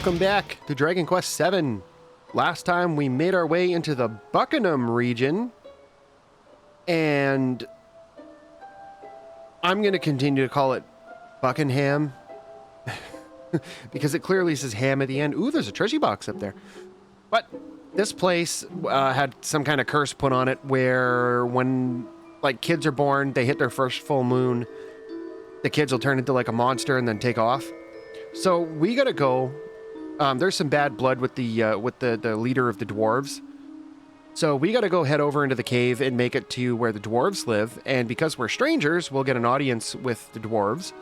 Welcome back to Dragon Quest VII. Last time we made our way into the Buckingham region, and I'm going to continue to call it Buckingham because it clearly says ham at the end. Ooh, there's a treasure box up there. But this place had some kind of curse put on it where when like kids are born, they hit their first full moon, the kids will turn into like a monster and then take off. So we gotta go. There's some bad blood with the leader of the dwarves. So we gotta go head over into the cave and make it to where the dwarves live. And because we're strangers, we'll get an audience with the dwarves.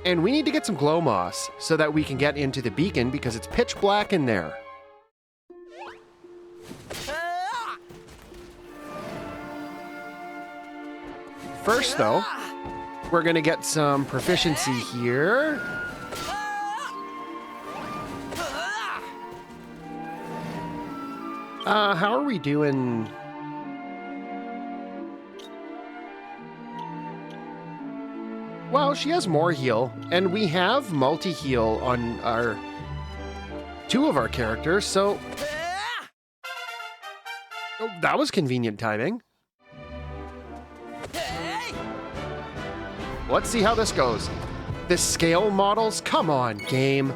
And we need to get some glow moss so that we can get into the beacon because it's pitch black in there. First, though, we're gonna get some proficiency here. How are we doing? Well, she has more heal, and we have multi-heal on our two of our characters, so... Oh, that was convenient timing. Let's see how this goes. The scale models? Come on, game.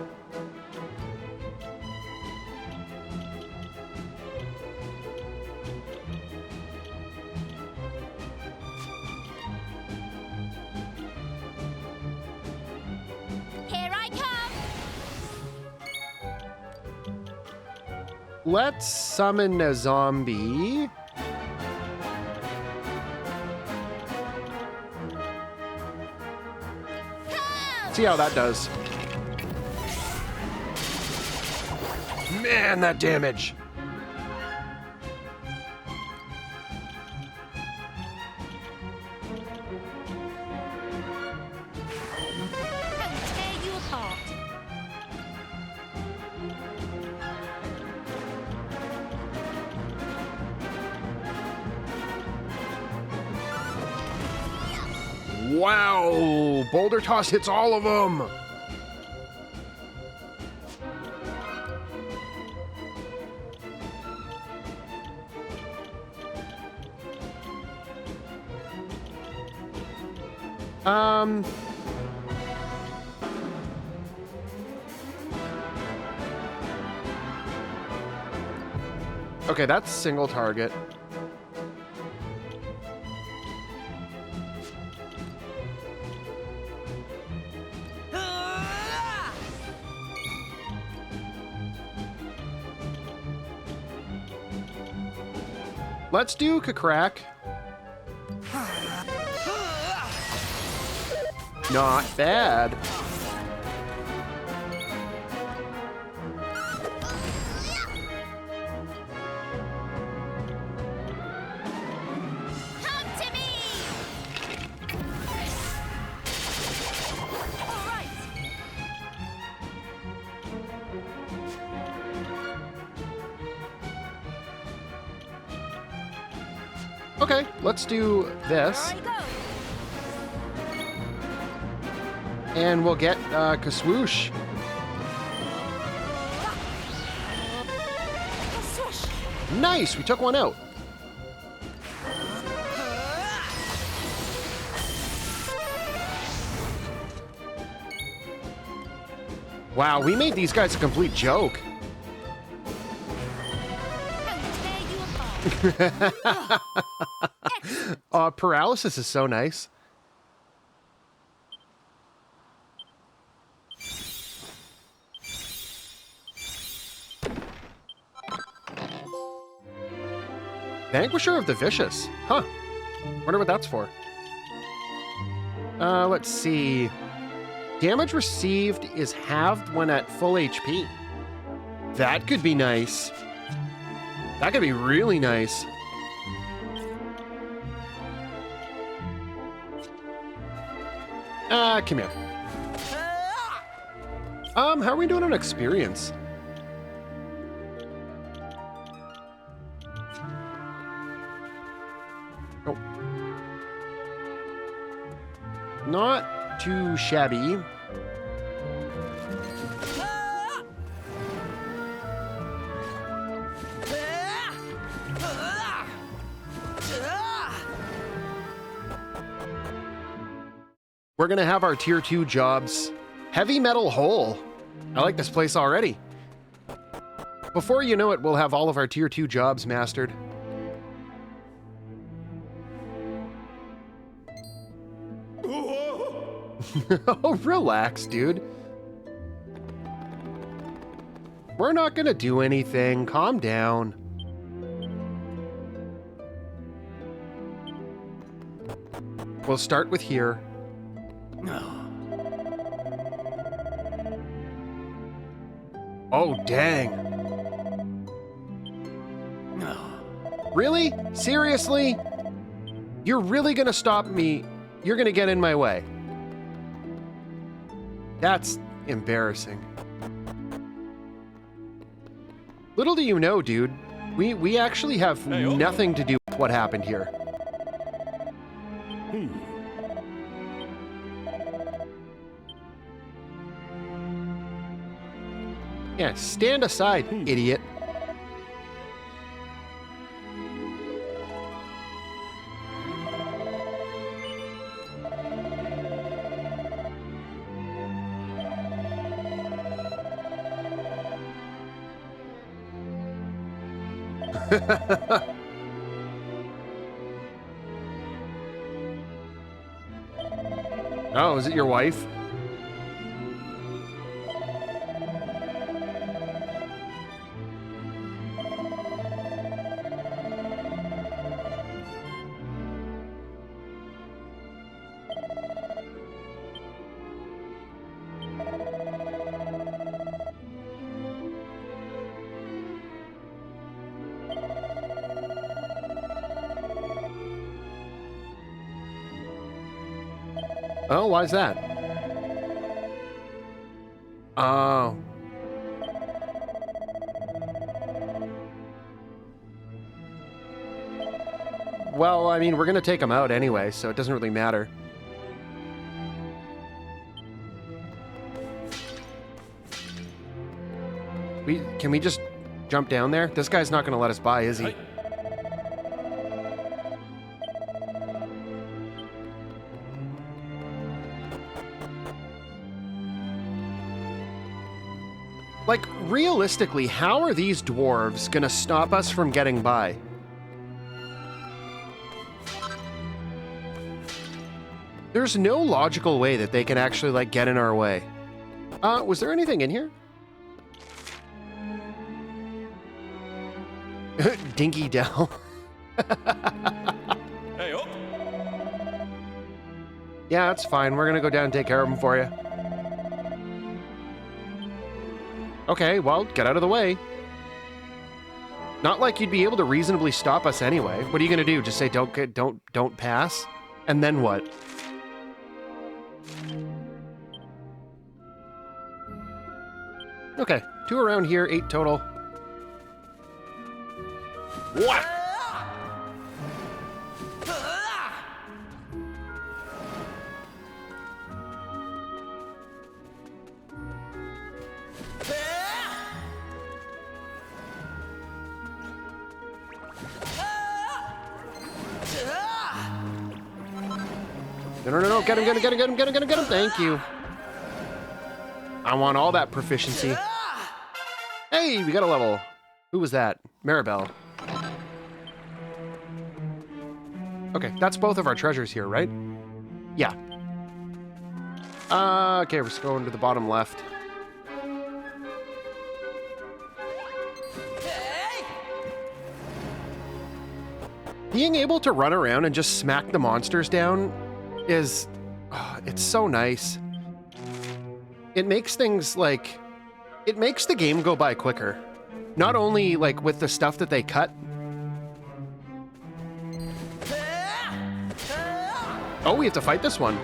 Let's summon a zombie. See how that does. Man, that damage. Wow, Boulder Toss hits all of them. Okay, that's single target. Let's do Kakrak. Not bad. Come to me. All right. Okay, let's do this. And we'll get Kaswoosh. Nice, we took one out. Wow, we made these guys a complete joke. Paralysis is so nice. Vanquisher of the Vicious. Huh. Wonder what that's for. Let's see. Damage received is halved when at full HP. That could be nice. That could be really nice. Come here. How are we doing on experience? Oh. Not too shabby. we're going to have our tier 2 jobs. Heavy metal hole. I like this place already. Before you know it, we'll have all of our tier 2 jobs mastered. Oh, relax, dude. We're not gonna do anything. Calm down. We'll start with here. Oh, dang. Really? Seriously? You're really gonna stop me? You're gonna get in my way? That's embarrassing. Little do you know, dude, we actually have nothing to do with what happened here. Yeah, stand aside, idiot. Oh, is it your wife? Oh, why's that? Oh. Well, I mean, we're gonna take them out anyway, so it doesn't really matter. Can we just jump down there? This guy's not gonna let us by, is he? Like, realistically, how are these dwarves gonna stop us from getting by? There's no logical way that they can actually, like, get in our way. Was there anything in here? Dinky Dell. Hey, up. Yeah, that's fine. We're gonna go down and take care of them for you. Okay, well, get out of the way. Not like you'd be able to reasonably stop us anyway. What are you gonna do? Just say don't pass? And then what? Okay, 2 around here, 8 total. What? No, get him. Thank you. I want all that proficiency. Hey, we got a level. Who was that? Maribel. Okay, that's both of our treasures here, right? Yeah. Okay, we're just going to the bottom left. Being able to run around and just smack the monsters down is... it's so nice. It makes things, like... It makes the game go by quicker. Not only, like, with the stuff that they cut. Oh, we have to fight this one.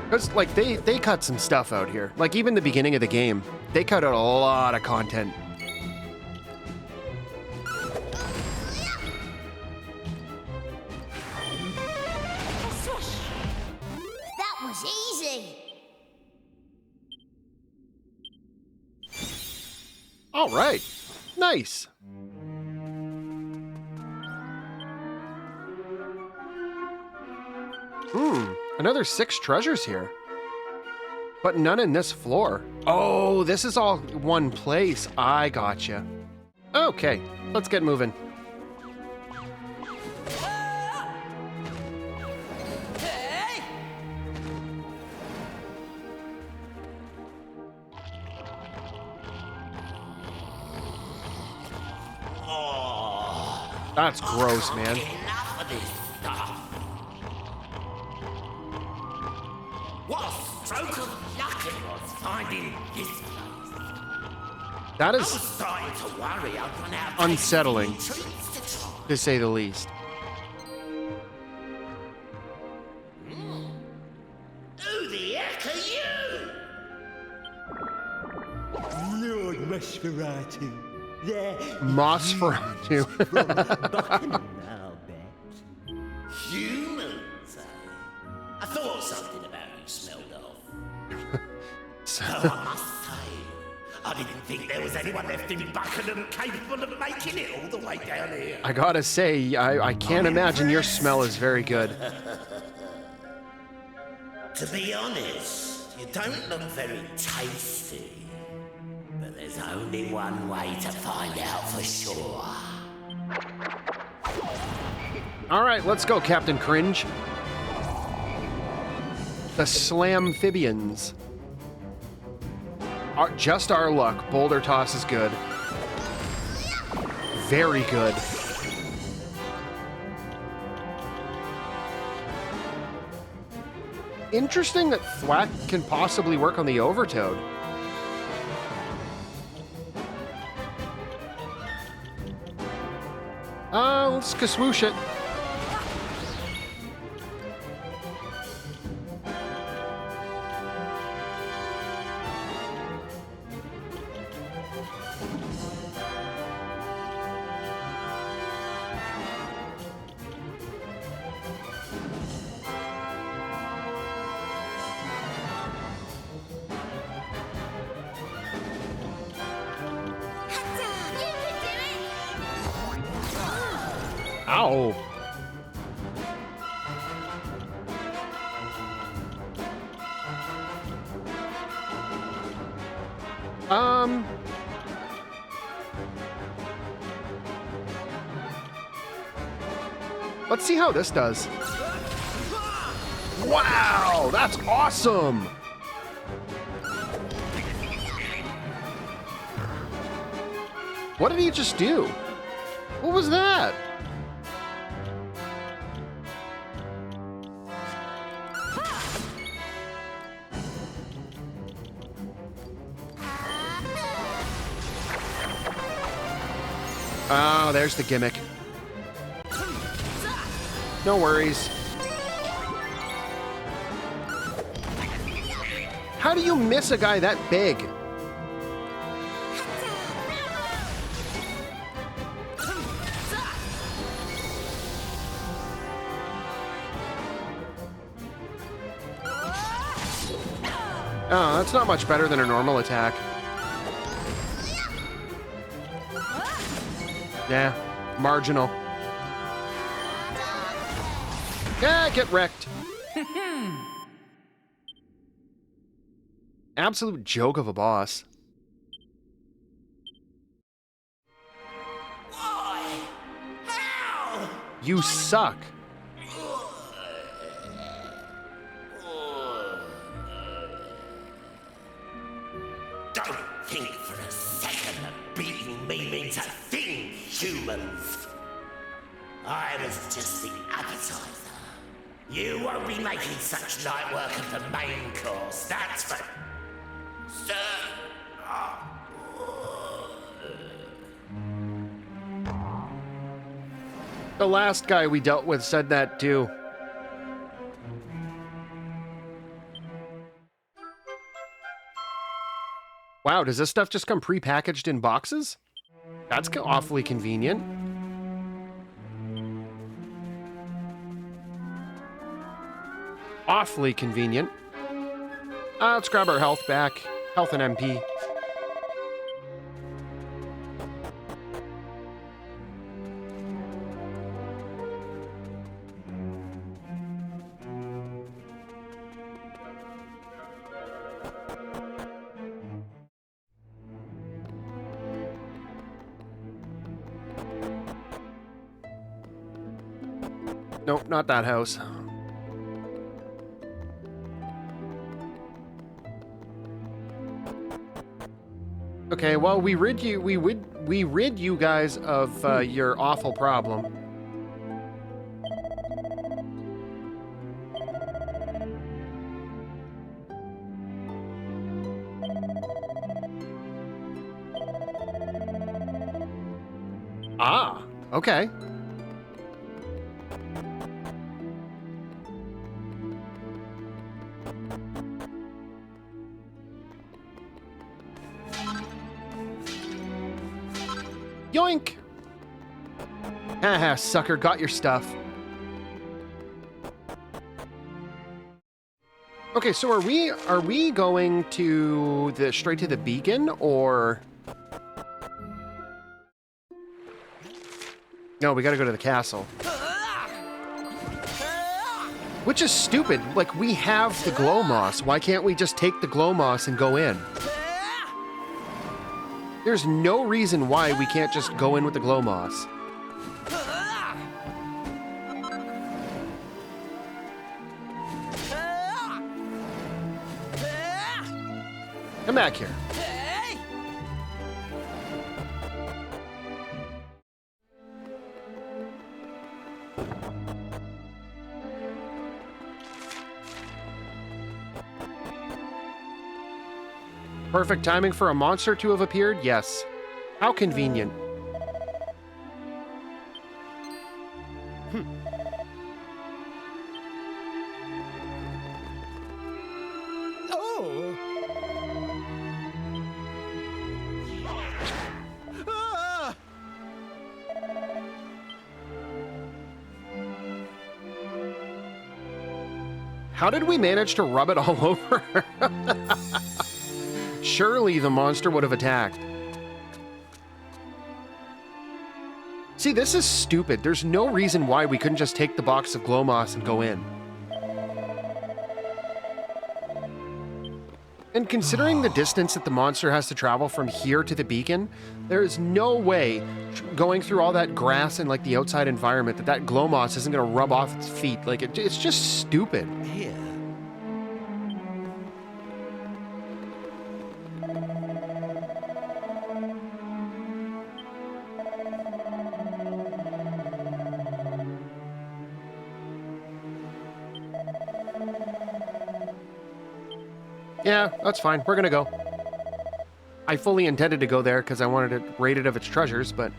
Because, like, they cut some stuff out here. Like, even the beginning of the game, they cut out a lot of content. That was easy. All right. Nice. Another 6 treasures here. But none in this floor. Oh, this is all one place. I gotcha. Okay, let's get moving. That's gross, man. Enough of this stuff. What a stroke of luck it was finding this place. That I is was starting to worry I'd run out of unsettling, tasty treats to try. to say the least. Who the heck are you? Lord Nosferatu. There. Nosferatu. Buckingham, I'll bet. Humans, eh? I thought something about you smelled off. So- Though I must say, I didn't think there was anyone left in Buckingham capable of making it all the way down here. I gotta say, I can't imagine your smell is very good. To be honest, you don't look very tasty. But there's only one way to find out for sure. All right, let's go, Captain Cringe. The Slamphibians. Just our luck. Boulder toss is good. Very good. Interesting that Thwack can possibly work on the Overtoad. Let's kaswoosh it. Ow. Let's see how this does. Wow, that's awesome. What did he just do? What was that? Oh, there's the gimmick. No worries. How do you miss a guy that big? Oh, that's not much better than a normal attack. Yeah, marginal. Yeah, get wrecked. Absolute joke of a boss. Why? How? You suck. Don't think for a second that beating me means a thing, humans. I was just the appetizer. You won't be making such light work of the main course, that's for certain. The last guy we dealt with said that too. Wow, does this stuff just come pre-packaged in boxes? That's awfully convenient. Awfully convenient. Let's grab our health back. Health and MP. Nope, not that house. Okay, well, we rid you guys of your awful problem. Ah, okay. Yoink! Haha, sucker, got your stuff. Okay, so are we going to the straight to the beacon, or no, we gotta go to the castle. Which is stupid. Like, we have the glow moss. Why can't we just take the glow moss and go in? There's no reason why we can't just go in with the glow moss. Come back here. Perfect timing for a monster to have appeared? Yes. How convenient. Oh! Ah! How did we manage to rub it all over? Surely the monster would have attacked. See, this is stupid. There's no reason why we couldn't just take the box of glow moss and go in. And considering the distance that the monster has to travel from here to the beacon, there is no way going through all that grass and like the outside environment that glow moss isn't going to rub off its feet. Like, it's just stupid. Here. Yeah, that's fine. We're gonna go. I fully intended to go there because I wanted to raid it of its treasures, but...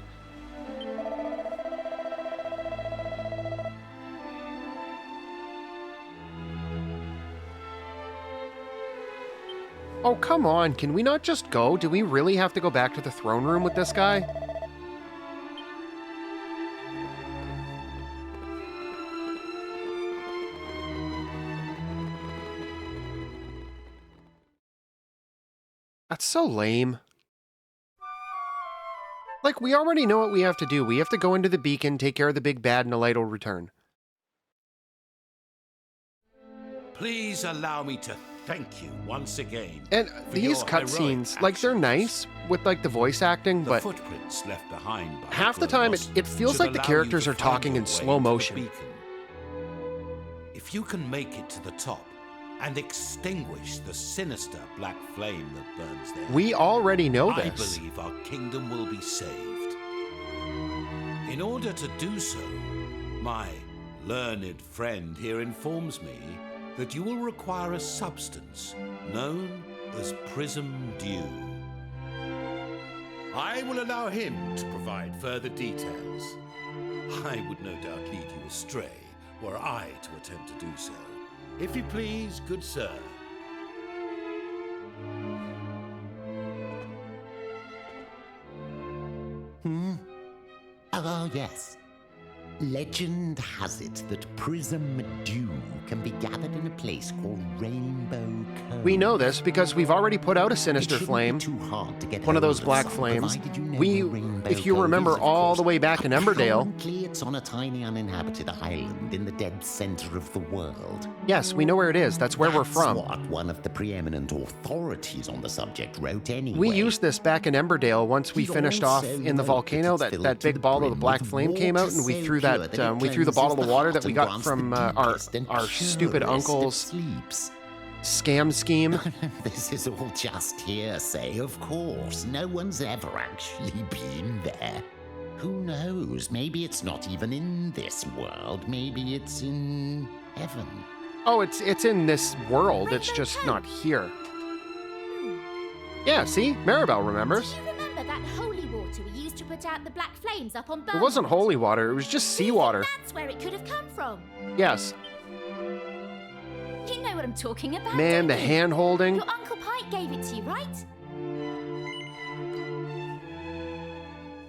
Oh, come on. Can we not just go? Do we really have to go back to the throne room with this guy? That's so lame. Like, we already know what we have to do. We have to go into the beacon, take care of the big bad, and the light will return. Please allow me to thank you once again. And for these your cutscenes, heroic like, they're actions. nice with, like, the voice acting, The but footprints left behind by half the glow time moss it feels should like the allow characters you are to find talking your in way slow to the motion. beacon. If you can make it to the top and extinguish the sinister black flame that burns there, We already know I this. believe our kingdom will be saved. In order to do so, my learned friend here informs me that you will require a substance known as prism dew. I will allow him to provide further details. I would no doubt lead you astray were I to attempt to do so. If you please, good sir. Oh, yes. Legend has it that prism dew can be gathered in a place called Rainbow Cove. We know this because we've already put out a It sinister shouldn't be flame. too hard to get One of hold those black some, flames. provided you know We, where Rainbow if you Cove remember is, of all course. the way back in Emberdale. Currently, it's on a tiny uninhabited island in the dead center of the world. Yes, we know where it is. That's where we're That's from. what one of the preeminent authorities on the subject wrote anyway. We used this back in Emberdale once we He finished off also in the noted volcano. that it's That filled to big the ball of the brim black with flame came out, water and we so threw that that we threw the bottle of water that we got from our stupid uncle's scam scheme. This is all just hearsay, of course. No one's ever actually been there. Who knows? Maybe it's not even in this world. Maybe it's in heaven. Oh, it's in this world. It's just not here. Yeah, see? Maribel remembers. Do you remember that holy water we used to put out the black flames up on Burn? It wasn't holy water. It was just seawater. That's where it could have come from. Yes. You know what I'm talking about, Man, the don't you? hand-holding. Your Uncle Pike gave it to you, right?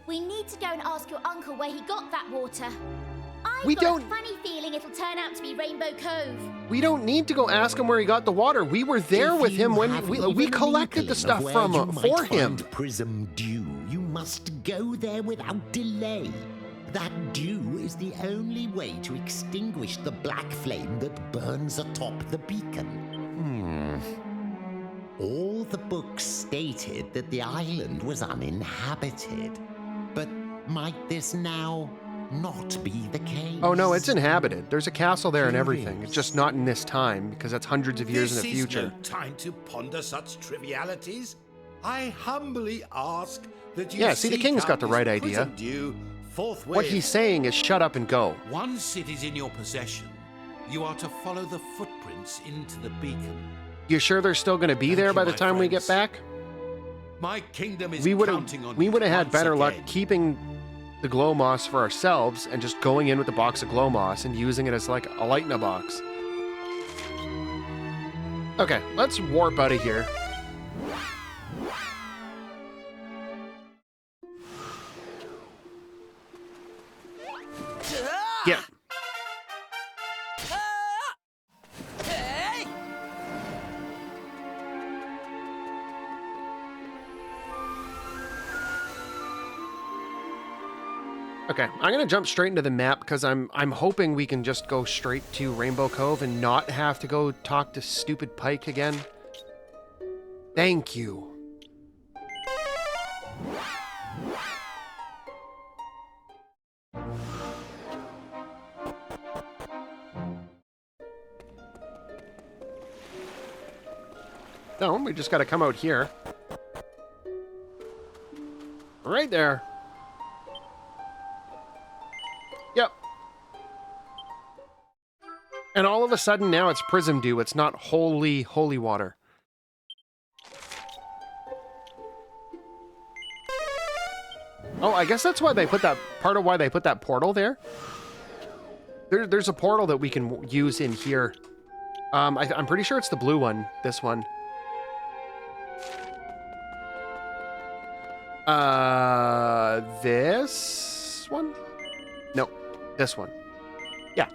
We need to go and ask your uncle where he got that water. I've got a funny feeling it'll turn out to be Rainbow Cove. We don't need to go ask him where he got the water. We were there with him when we collected the stuff from for him. Prism dew. You must go there without delay. That dew is the only way to extinguish the black flame that burns atop the beacon. All the books stated that the island was uninhabited. But might this now not be the case? Oh no, it's inhabited. There's a castle there and everything. It's just not in this time because that's hundreds of years in the future. This is no time to ponder such trivialities. I humbly ask that you Yeah, see, the seek king's out got the this right idea. prism dew forthwith. What he's saying is shut up and go. Once it is in your possession, you are to follow the footprints into the beacon. You sure they're still going to be Thank there you, by the my time we get friends. back? My kingdom is We would counting on have you had once better luck again. keeping the glow moss for ourselves and just going in with a box of glow moss and using it as like a light in a box. Okay, let's warp out of here. Yeah. Okay, I'm gonna jump straight into the map because I'm hoping we can just go straight to Rainbow Cove and not have to go talk to stupid Pike again. Thank you. No, we just gotta come out here. Right there. Yep. And all of a sudden now it's Prism Dew. It's not holy water. Oh, I guess that's why they put that, part of why they put that portal there. There's a portal that we can use in here. I'm pretty sure it's the blue one, this one. This one? No, this one. Yeah.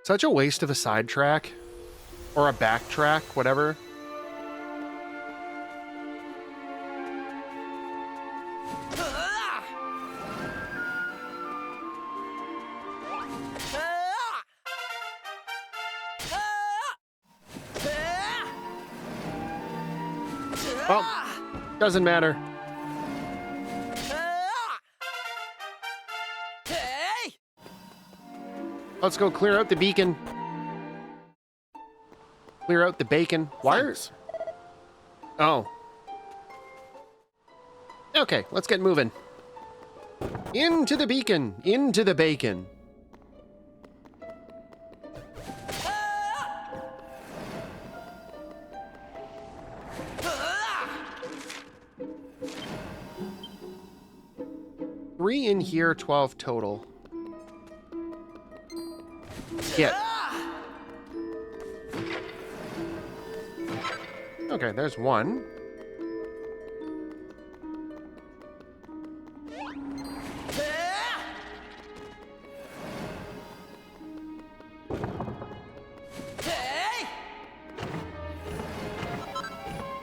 Such a waste of a sidetrack. Or a backtrack, whatever. Well, doesn't matter. Let's go clear out the beacon. Clear out the bacon. Wires? Oh. Okay, let's get moving. Into the beacon. Into the bacon. Three in here, 12 total. Get. Okay, there's one.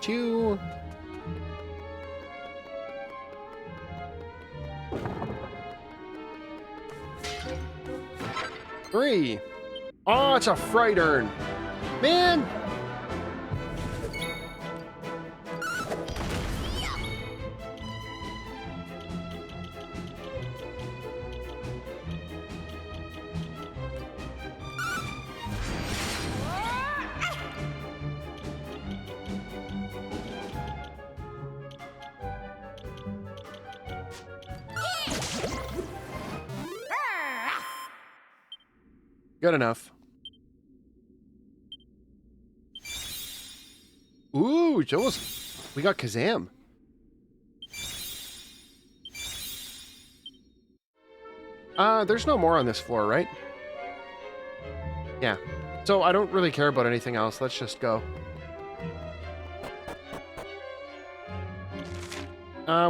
Two. Three. Oh, it's a fright urn. Man. Good enough. Ooh, show us. We got Kazam. There's no more on this floor, right? Yeah. So I don't really care about anything else. Let's just go.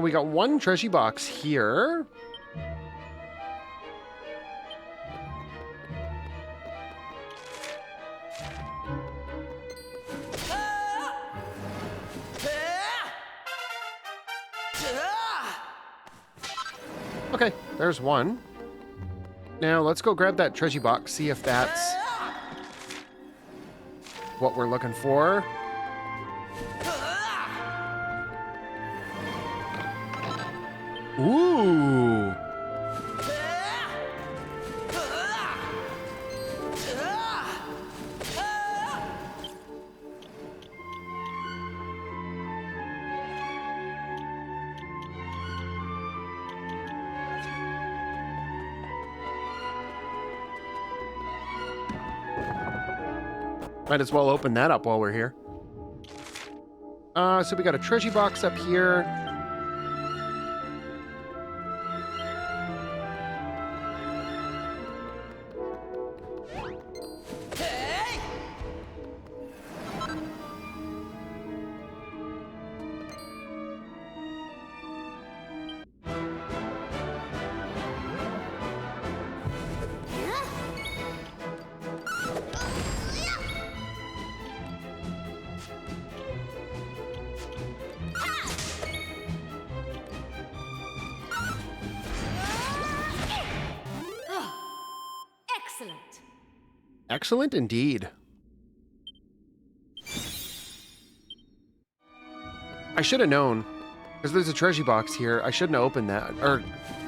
We got one treasure box here. Okay, there's one. Now let's go grab that treasure box, see if that's what we're looking for. Ooh. Might as well open that up while we're here. So we got a treasure box up here. Excellent. Excellent indeed. I should have known, because there's a treasure box here. I shouldn't have opened that, or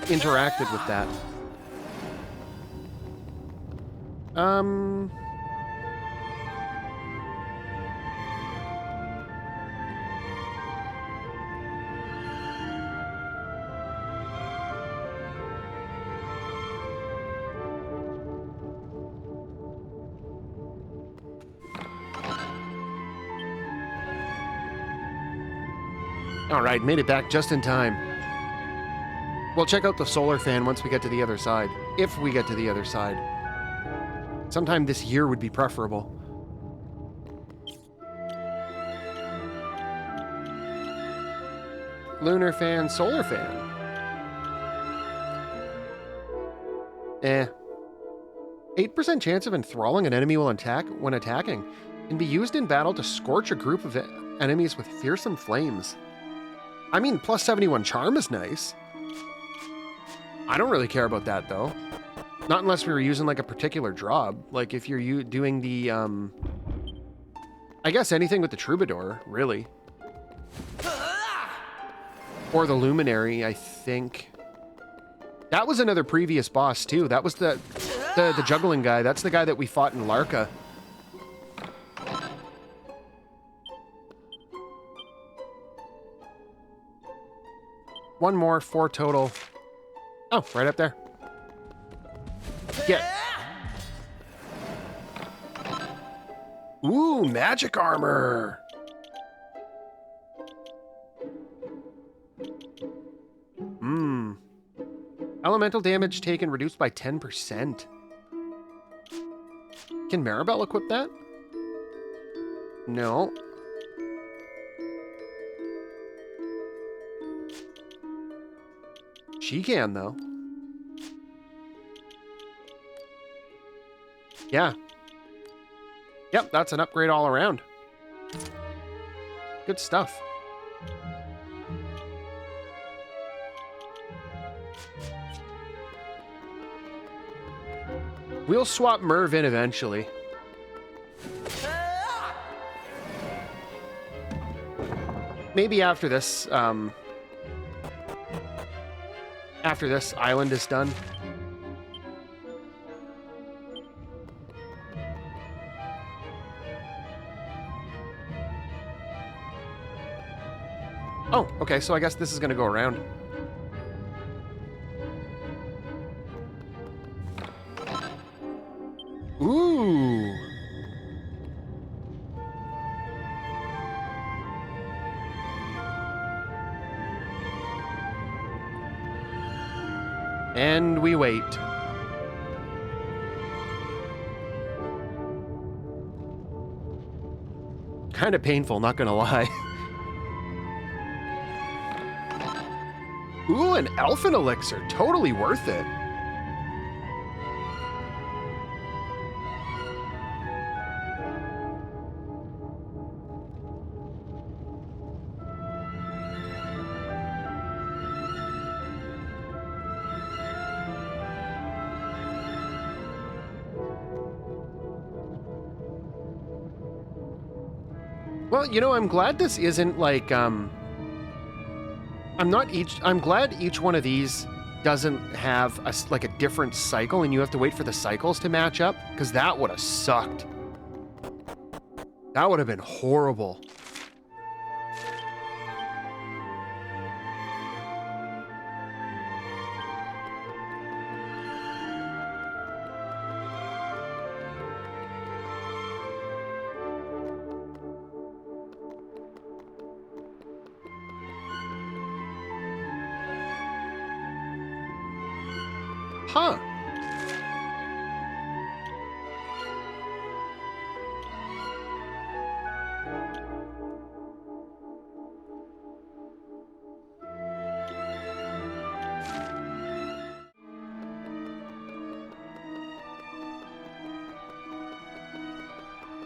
interacted with that. All right, made it back just in time. We'll check out the solar fan once we get to the other side. If we get to the other side. Sometime this year would be preferable. Lunar fan, solar fan. 8% chance of enthralling an enemy when attacking. Can be used in battle to scorch a group of enemies with fearsome flames. I mean, plus 71 charm is nice. I don't really care about that, though. Not unless we were using, like, a particular job. Like, if you're doing the, I guess anything with the Troubadour, really. Or the Luminary, I think. That was another previous boss, too. That was the juggling guy. That's the guy that we fought in Larka. One more, 4 total. Oh, right up there. Get. Ooh, magic armor. Elemental damage taken reduced by 10%. Can Maribel equip that? No. She can, though. Yeah. Yep, that's an upgrade all around. Good stuff. We'll swap Merv in eventually. Maybe after this, island is done. Oh, okay, so I guess this is going to go around. Ooh. And we wait. Kind of painful, not gonna lie. Ooh, an elfin elixir. Totally worth it. Well, you know, I'm glad this isn't like, I'm glad each one of these doesn't have like a different cycle and you have to wait for the cycles to match up, because that would have sucked. That would have been horrible. Huh.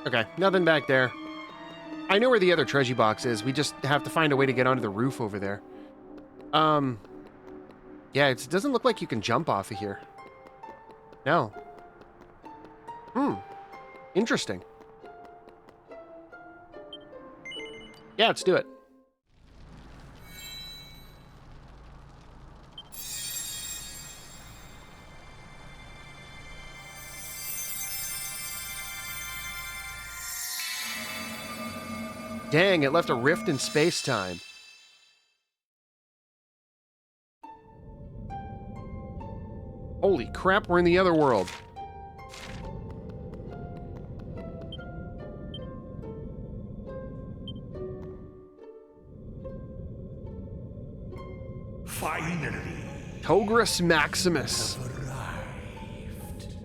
Okay, nothing back there. I know where the other treasure box is. We just have to find a way to get onto the roof over there. Yeah, it doesn't look like you can jump off of here. No. Interesting. Yeah, let's do it. Dang, it left a rift in space-time. Holy crap, we're in the other world. Finally. Togris Maximus. Arrived.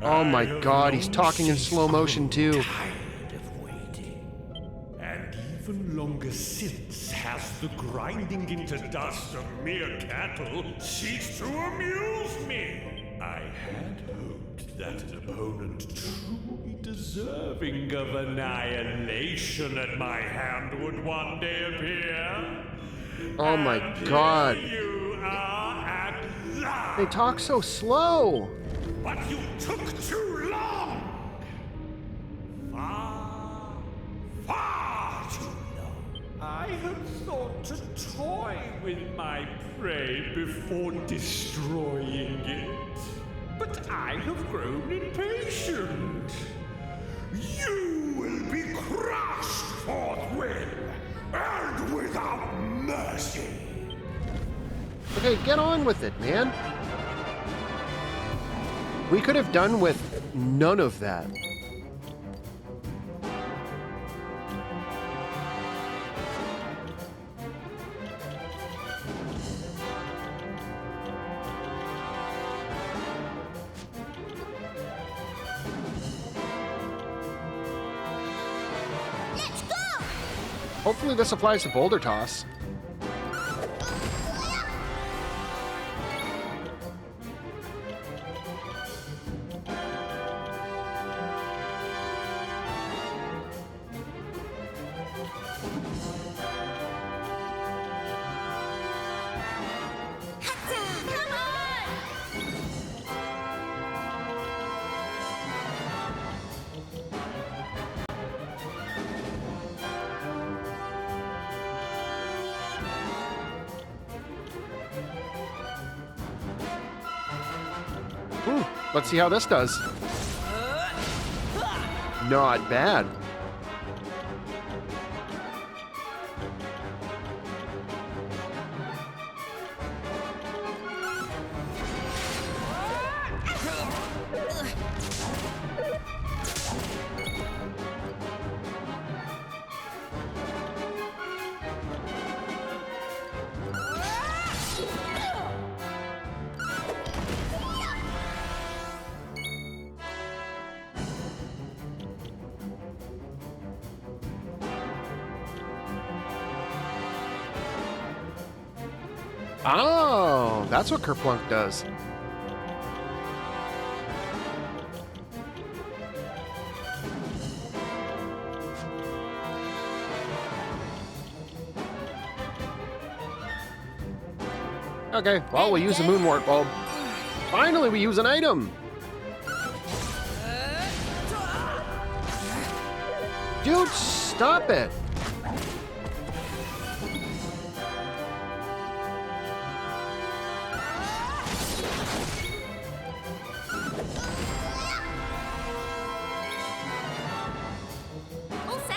Oh my god, he's talking in slow motion too. Tired of waiting. And even longer since has the grinding into dust of mere cattle ceased to amuse me. I had hoped that an opponent truly deserving of annihilation at my hand would one day appear. Oh my god. Here you are at last. They talk so slow. But you took too long! Far too long. I had thought to toy with my prey before destroying it. But I have grown impatient. You will be crushed forthwith and without mercy. Okay, get on with it, man. We could have done with none of that. Let's go! Hopefully this applies to boulder toss. Come on! Let's see how this does. Not bad. Oh, that's what Kerplunk does. Okay, well, we'll use a Moonwort Bulb. Finally, we use an item! Dude, stop it! All set.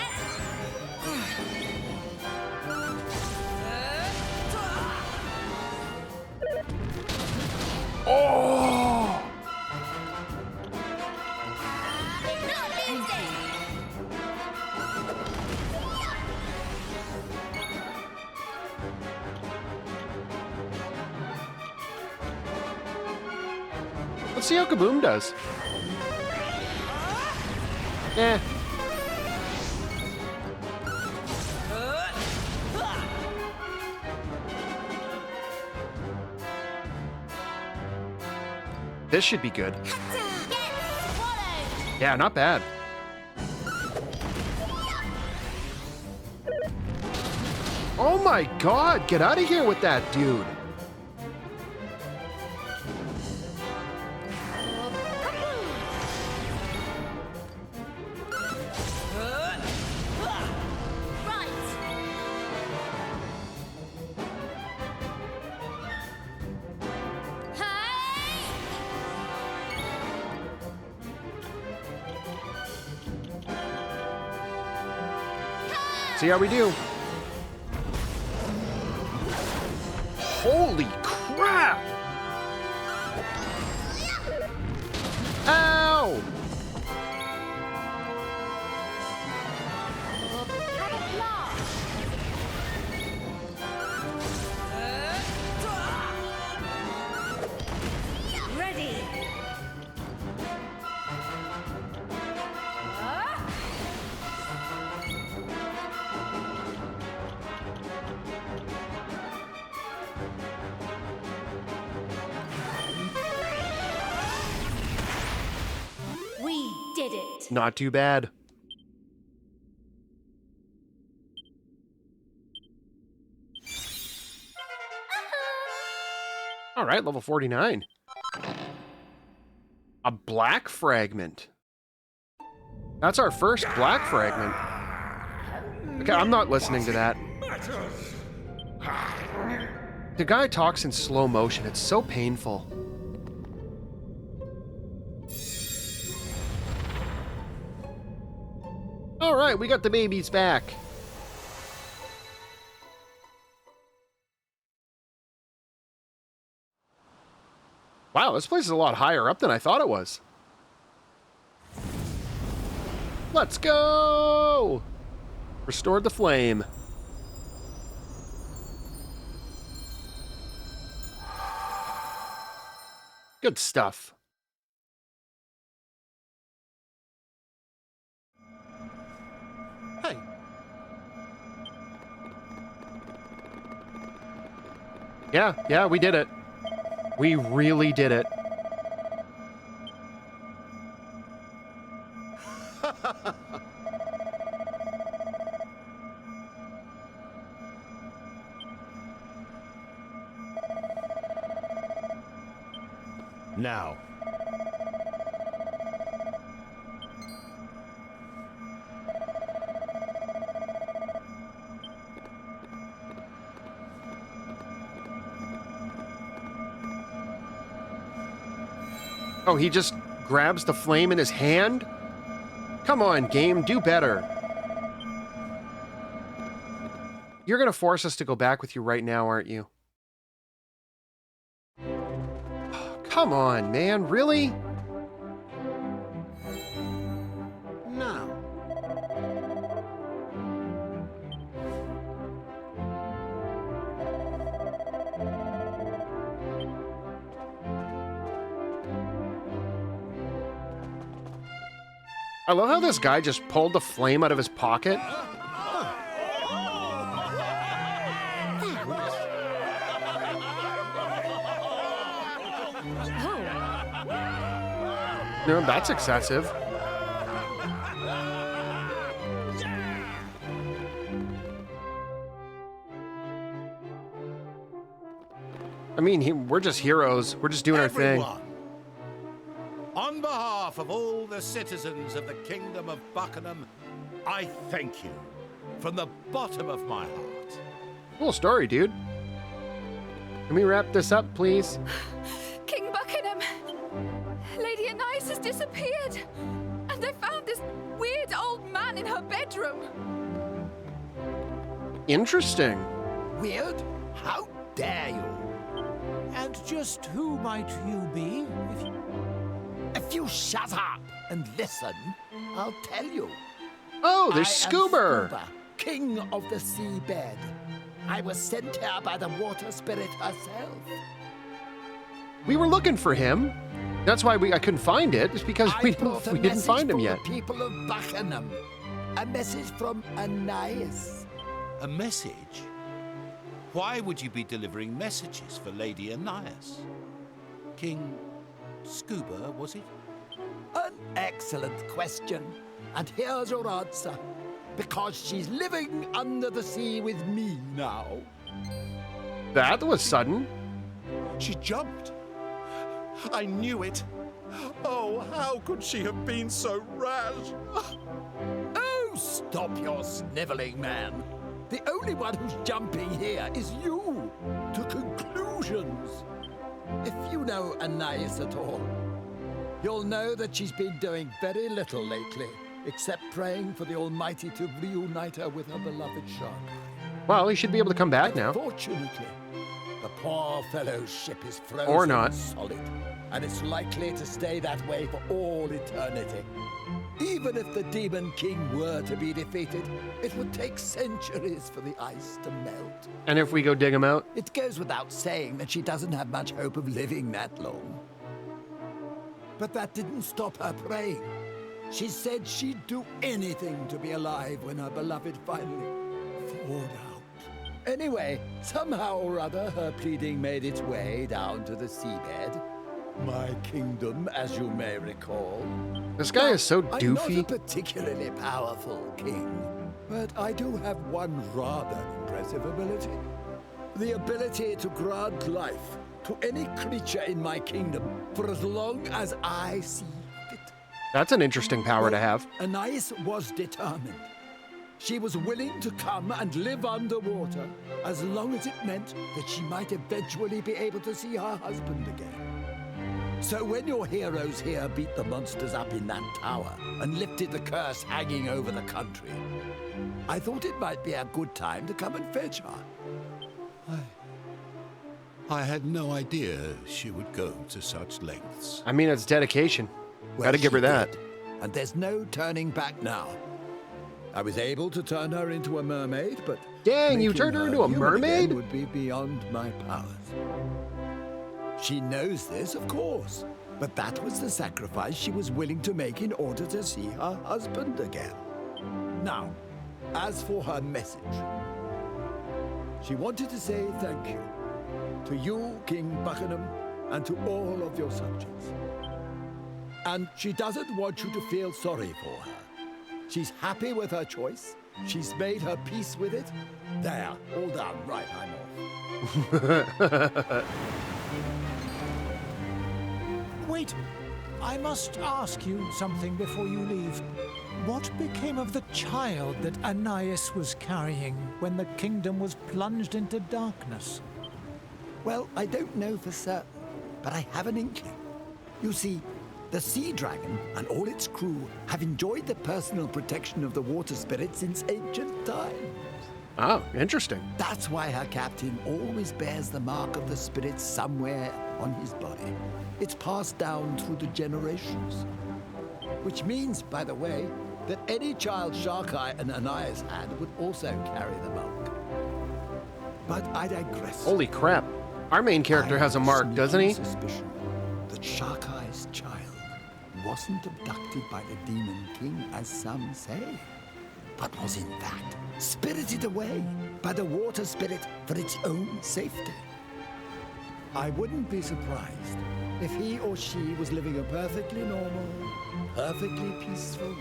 Oh! Not easy. Let's see how Kaboom does. Eh. This should be good. Get swallowed. Yeah, not bad. Oh my god, get out of here with that, dude. Right. Hey! See how we do. Holy crap! Ow! Have a blast. Ready. We did it. Not too bad. All right, level 49. A black fragment. That's our first black fragment. Okay, I'm not listening to that. The guy talks in slow motion. It's so painful. All right, we got the babies back. Wow, this place is a lot higher up than I thought it was. Let's go! Restored the flame. Good stuff. Hey, Yeah, we did it. We really did it. now. Oh, he just grabs the flame in his hand? Come on, game, do better. You're gonna force us to go back with you right now, aren't you? Come on, man, really? Now. I love how this guy just pulled the flame out of his pocket. No, that's excessive. I mean, we're just heroes. We're just doing our thing. Everyone, on behalf of all the citizens of the Kingdom of Buckingham, I thank you from the bottom of my heart. Cool story, dude. Can we wrap this up, please? King Buckingham! Lady Anais has disappeared! And they found this weird old man in her bedroom! Interesting. Weird? How dare you? And just who might you be? If you shut up and listen, I'll tell you. Oh, there's I am Scuba. Scuba, king of the seabed. I was sent here by the water spirit herself. We were looking for him. That's why I couldn't find it. It's because we didn't find him yet. The people of Buckingham. A message from Anais. A message? Why would you be delivering messages for Lady Anais? King Scuba, was it? An excellent question. And here's your answer. Because she's living under the sea with me now. That was sudden. She jumped. I knew it. Oh, how could she have been so rash? Oh, stop your sniveling, man. The only one who's jumping here is you. To conclusions. If you know Anais at all, you'll know that she's been doing very little lately, except praying for the Almighty to reunite her with her beloved shark. Well, he should be able to come back now. Fortunately, the poor fellow's ship is frozen Or not. solid, and it's likely to stay that way for all eternity. Even if the Demon King were to be defeated, it would take centuries for the ice to melt. And if we go dig him out? It goes without saying that she doesn't have much hope of living that long. But that didn't stop her praying. She said she'd do anything to be alive when her beloved finally thawed out. Anyway, somehow or other, her pleading made its way down to the seabed. My kingdom, as you may recall. This guy is so I'm doofy. not a particularly powerful king, but I do have one rather impressive ability. The ability to grant life to any creature in my kingdom for as long as I see fit. That's an interesting power to have. Anais was determined. She was willing to come and live underwater as long as it meant that she might eventually be able to see her husband again. So when your heroes here beat the monsters up in that tower and lifted the curse hanging over the country, I thought it might be a good time to come and fetch her. I had no idea she would go to such lengths. I mean, it's dedication. Well, Gotta give her she that. did, and there's no turning back now. I was able to turn her into a mermaid, but Dang, you making turned her into a human again mermaid? would be beyond my powers. She knows this, of course, but that was the sacrifice she was willing to make in order to see her husband again. Now, as for her message, she wanted to say thank you to you, King Buckingham, and to all of your subjects. And she doesn't want you to feel sorry for her. She's happy with her choice. She's made her peace with it. There, all done. Right, I'm off. Wait, I must ask you something before you leave. What became of the child that Anais was carrying when the kingdom was plunged into darkness? Well, I don't know for certain, but I have an inkling. You see, the Sea Dragon and all its crew have enjoyed the personal protection of the water spirit since ancient times. Oh, interesting. That's why her captain always bears the mark of the spirit somewhere on his body. It's passed down through the generations. Which means, by the way, that any child Sharkai and Anais had would also carry the mark. But I digress. Holy crap. Our main character has a mark, doesn't he? Suspicion that Sharkai's child wasn't abducted by the Demon King, as some say, but was in fact spirited away by the water spirit for its own safety. I wouldn't be surprised if he or she was living a perfectly normal, perfectly peaceful life.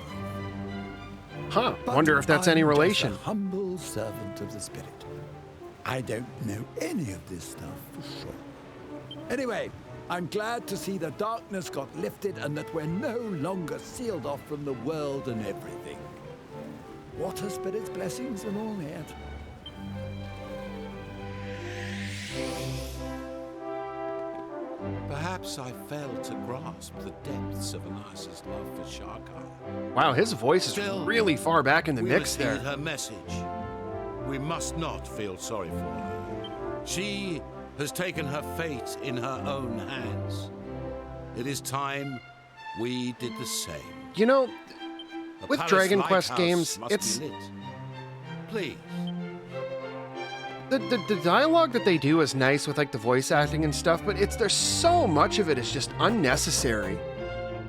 Huh. But Wonder if that's any I'm relation. just a humble servant of the spirit. I don't know any of this stuff for sure. Anyway, I'm glad to see the darkness got lifted and that we're no longer sealed off from the world and everything. Water spirit's blessings and all that. Perhaps I failed to grasp the depths of Anais' love for Sharkai. Wow, his voice is Still, really far back in the We mix must there. heed her message. We must not feel sorry for her. She has taken her fate in her own hands. It is time we did the same. You know, The with palace Dragon Quest lighthouse games, must it's be lit. Please. the dialogue that they do is nice with like the voice acting and stuff, but there's so much of it is just unnecessary.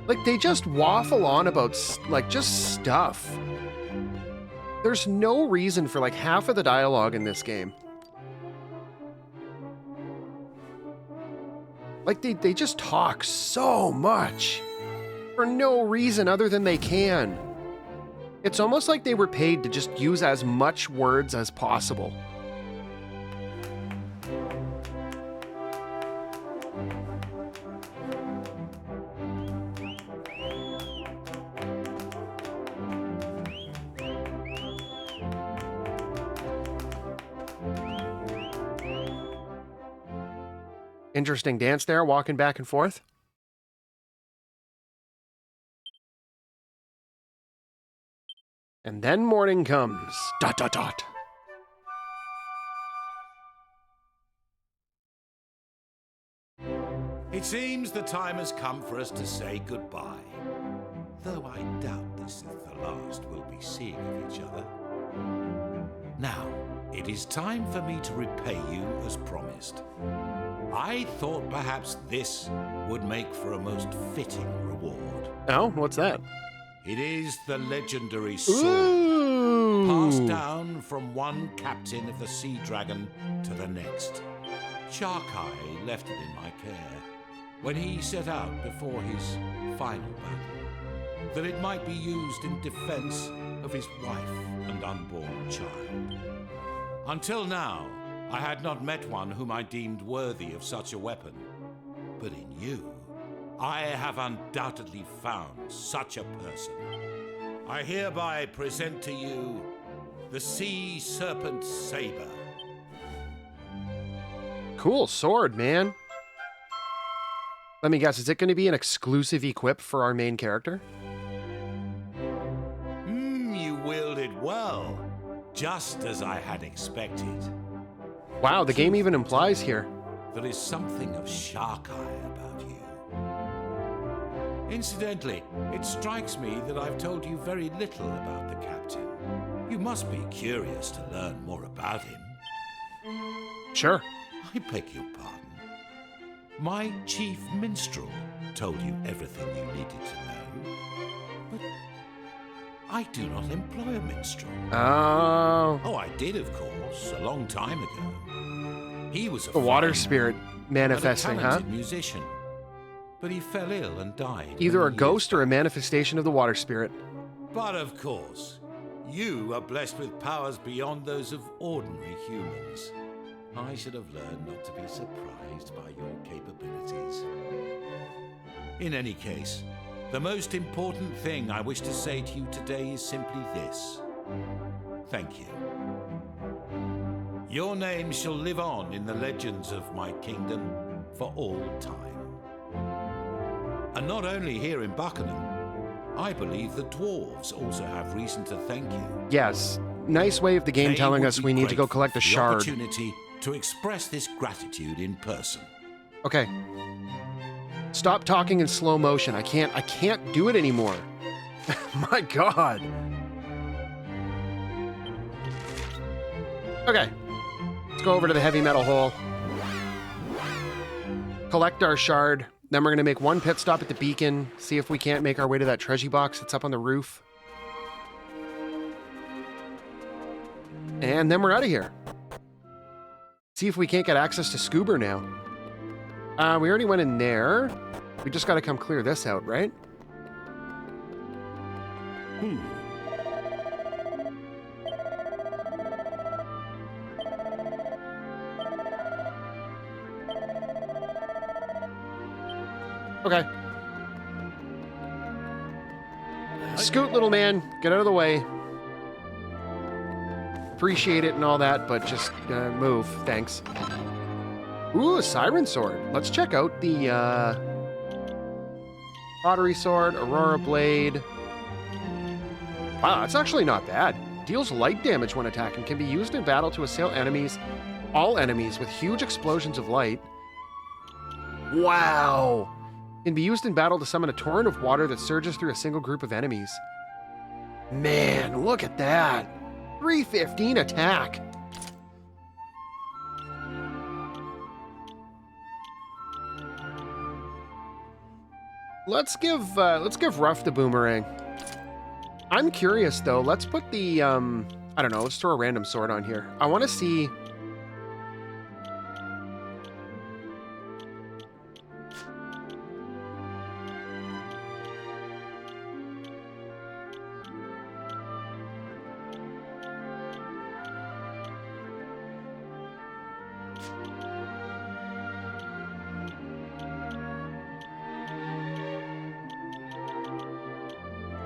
Like they just waffle on about like just stuff. There's no reason for like half of the dialogue in this game. Like they just talk so much for no reason other than they can. It's almost like they were paid to just use as much words as possible. Interesting dance there, walking back and forth. And then morning comes. ... It seems the time has come for us to say goodbye. Though I doubt this is the last we'll be seeing of each other. Now, it is time for me to repay you as promised. I thought perhaps this would make for a most fitting reward. Oh, what's that? It is the legendary sword, Ooh. passed down from one captain of the Sea Dragon to the next. Sharkai left it in my care when he set out before his final battle, that it might be used in defense of his wife and unborn child. Until now, I had not met one whom I deemed worthy of such a weapon. But in you, I have undoubtedly found such a person. I hereby present to you the Sea Serpent Saber. Cool sword, man. Let me guess, is it going to be an exclusive equip for our main character? You wield it well, just as I had expected. Wow, the game even implies here. There is something of Sharkai about you. Incidentally, it strikes me that I've told you very little about the captain. You must be curious to learn more about him. Sure. I beg your pardon. My chief minstrel told you everything you needed to know. But I do not employ a minstrel. Oh. Oh, I did, of course, a long time ago. He was The water fine spirit manifesting, and a huh? talented musician. But he fell ill and died. Either a many ghost years or a back. manifestation of the water spirit. But of course, you are blessed with powers beyond those of ordinary humans. I should have learned not to be surprised by your capabilities. In any case, the most important thing I wish to say to you today is simply this. Thank you. Your name shall live on in the legends of my kingdom for all time. And not only here in Buckingham, I believe the dwarves also have reason to thank you. Yes. Nice way of the game They telling would us be we need to go grateful collect a for the shard. opportunity to express this gratitude in person. Okay. Stop talking in slow motion. I can't do it anymore. My God. Okay. Let's go over to the heavy metal hole. Collect our shard. Then we're going to make one pit stop at the beacon, see if we can't make our way to that treasure box that's up on the roof. And then we're out of here. See if we can't get access to Scuba now. We already went in there. We just got to come clear this out, right? Okay. Scoot, little man. Get out of the way. Appreciate it and all that, but just move. Thanks. Ooh, a siren sword. Let's check out the pottery sword, Aurora blade. Wow, that's actually not bad. Deals light damage when attacking. Can be used in battle to assail enemies, all enemies, with huge explosions of light. Wow. Can be used in battle to summon a torrent of water that surges through a single group of enemies. Man, look at that. 315 attack. Let's give Ruff the boomerang. I'm curious though. Let's put the I don't know. Let's throw a random sword on here. I want to see.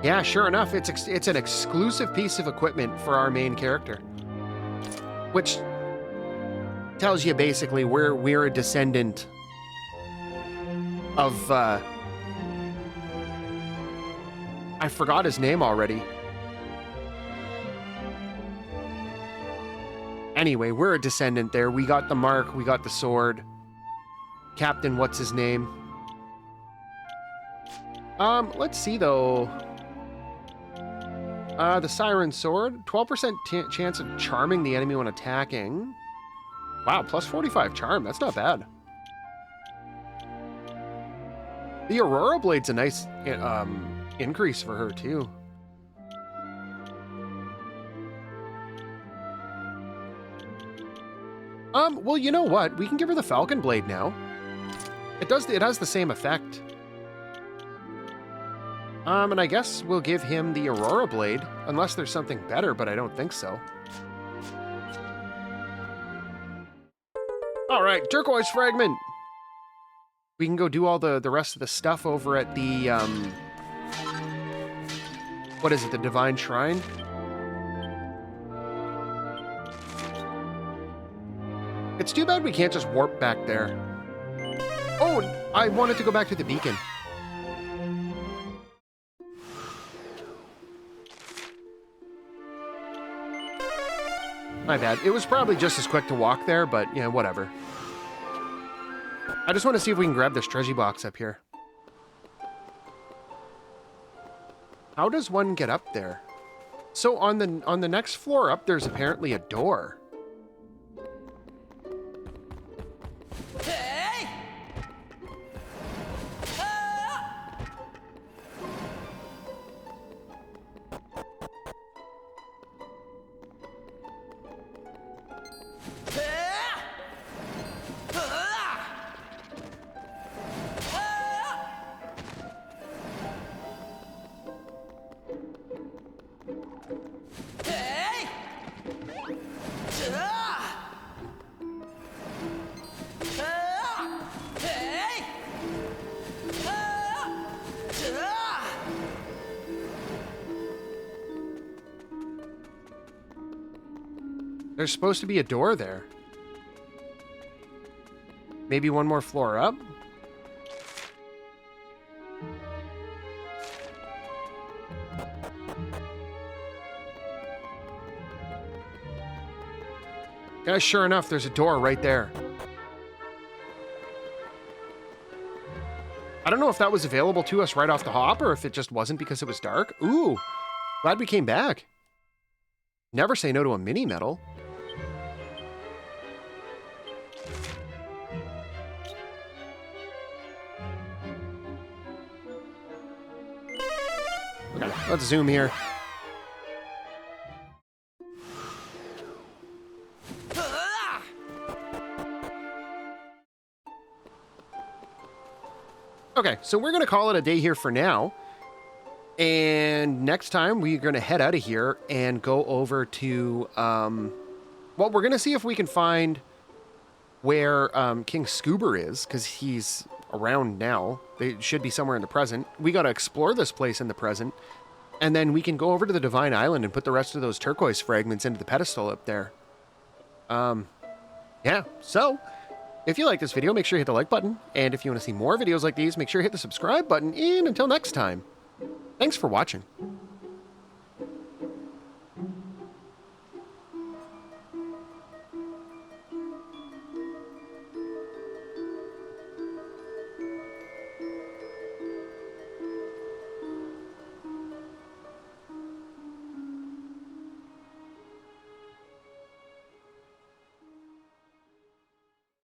Yeah, sure enough, it's an exclusive piece of equipment for our main character, which tells you basically we're a descendant of I forgot his name already. Anyway, we're a descendant there. We got the mark, we got the sword. Captain, what's his name? Let's see though. The Siren Sword, 12% chance of charming the enemy when attacking. Wow, plus 45 charm. That's not bad. The Aurora Blade's a nice increase for her, too. Well, you know what? We can give her the Falcon Blade now. It has the same effect. And I guess we'll give him the Aurora Blade, unless there's something better, but I don't think so. All right, Turquoise Fragment. We can go do all the rest of the stuff over at the, what is it, the Divine Shrine? It's too bad we can't just warp back there. Oh, I wanted to go back to the beacon. My bad. It was probably just as quick to walk there, but, yeah, whatever. I just want to see if we can grab this treasure box up here. How does one get up there? So on the next floor up, there's apparently a door. There's supposed to be a door there. Maybe one more floor up? Guys, sure enough, there's a door right there. I don't know if that was available to us right off the hop or if it just wasn't because it was dark. Ooh, glad we came back. Never say no to a mini medal. Okay, let's zoom here. Okay, so we're going to call it a day here for now. And next time, we're going to head out of here and go over to... well, we're going to see if we can find where King Scoober is, because he's around now. They should be somewhere in the present. We got to explore this place in the present. And then we can go over to the Divine Island and put the rest of those turquoise fragments into the pedestal up there. Yeah, so... if you like this video, make sure you hit the like button. And if you want to see more videos like these, make sure you hit the subscribe button. And until next time, thanks for watching.